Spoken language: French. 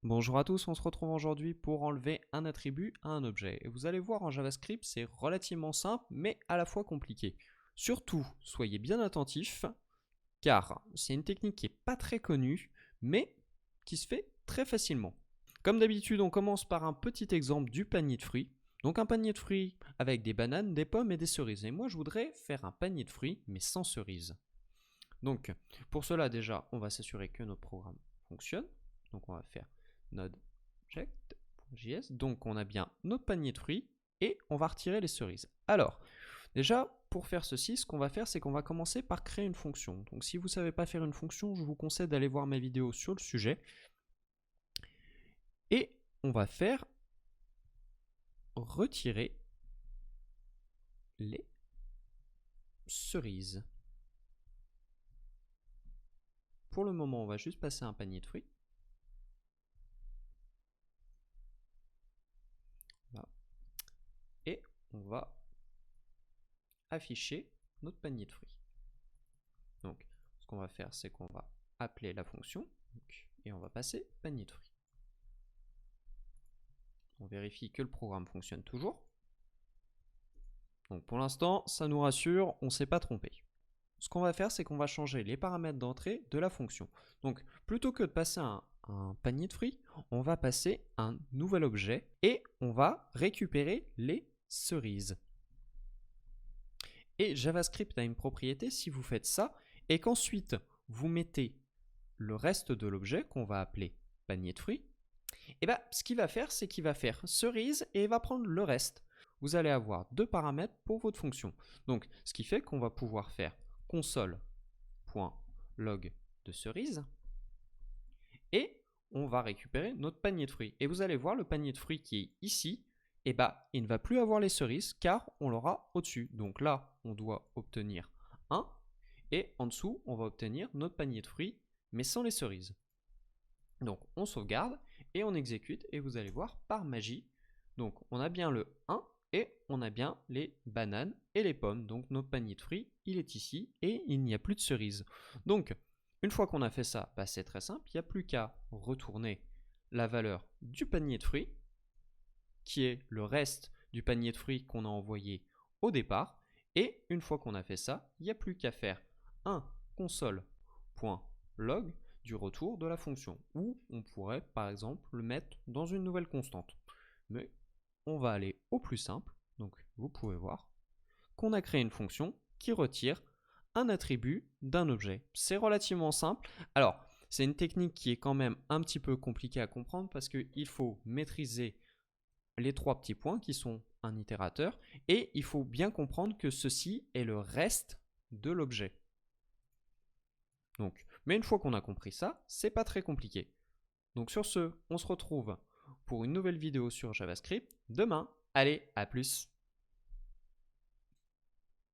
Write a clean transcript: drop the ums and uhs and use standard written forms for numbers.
Bonjour à tous, on se retrouve aujourd'hui pour enlever un attribut à un objet. Et vous allez voir en JavaScript, c'est relativement simple, mais à la fois compliqué. Surtout, soyez bien attentifs, car c'est une technique qui n'est pas très connue, mais qui se fait très facilement. Comme d'habitude, on commence par un petit exemple du panier de fruits. Donc un panier de fruits avec des bananes, des pommes et des cerises. Et moi, je voudrais faire un panier de fruits, mais sans cerises. Donc, pour cela, déjà, on va s'assurer que notre programme fonctionne. Donc, on va faire node.object.js. Donc, on a bien notre panier de fruits et on va retirer les cerises. Alors, déjà, pour faire ceci, ce qu'on va faire, c'est qu'on va commencer par créer une fonction. Donc, si vous ne savez pas faire une fonction, je vous conseille d'aller voir mes vidéos sur le sujet. Et on va faire retirer les cerises. Pour le moment, on va juste passer un panier de fruits. Là. Et on va afficher notre panier de fruits. Donc, ce qu'on va faire, c'est qu'on va appeler la fonction et on va passer panier de fruits. On vérifie que le programme fonctionne toujours. Donc, pour l'instant, ça nous rassure, on ne s'est pas trompé. Ce qu'on va faire, c'est qu'on va changer les paramètres d'entrée de la fonction. Donc, plutôt que de passer un panier de fruits, on va passer un nouvel objet et on va récupérer les cerises. Et JavaScript a une propriété, si vous faites ça, et qu'ensuite vous mettez le reste de l'objet qu'on va appeler panier de fruits, et bien ce qu'il va faire, c'est qu'il va faire cerise et il va prendre le reste. Vous allez avoir deux paramètres pour votre fonction. Donc ce qui fait qu'on va pouvoir faire console.log de cerise et on va récupérer notre panier de fruits. Et vous allez voir le panier de fruits qui est ici, et bah, il ne va plus avoir les cerises car on l'aura au-dessus. Donc là, on doit obtenir 1 et en dessous, on va obtenir notre panier de fruits mais sans les cerises. Donc on sauvegarde et on exécute et vous allez voir par magie. Donc on a bien le 1 et on a bien les bananes et les pommes. Donc notre panier de fruits, il est ici et il n'y a plus de cerises. Donc une fois qu'on a fait ça, bah, c'est très simple, il n'y a plus qu'à retourner la valeur du panier de fruits, qui est le reste du panier de fruits qu'on a envoyé au départ. Et une fois qu'on a fait ça, il n'y a plus qu'à faire un console.log du retour de la fonction, ou on pourrait par exemple le mettre dans une nouvelle constante. Mais on va aller au plus simple, donc vous pouvez voir qu'on a créé une fonction qui retire un attribut d'un objet. C'est relativement simple. Alors, c'est une technique qui est quand même un petit peu compliquée à comprendre parce qu'il faut maîtriser les trois petits points qui sont un itérateur et il faut bien comprendre que ceci est le reste de l'objet. Donc, mais une fois qu'on a compris ça, c'est pas très compliqué. Donc sur ce, on se retrouve pour une nouvelle vidéo sur JavaScript demain. Allez, à plus!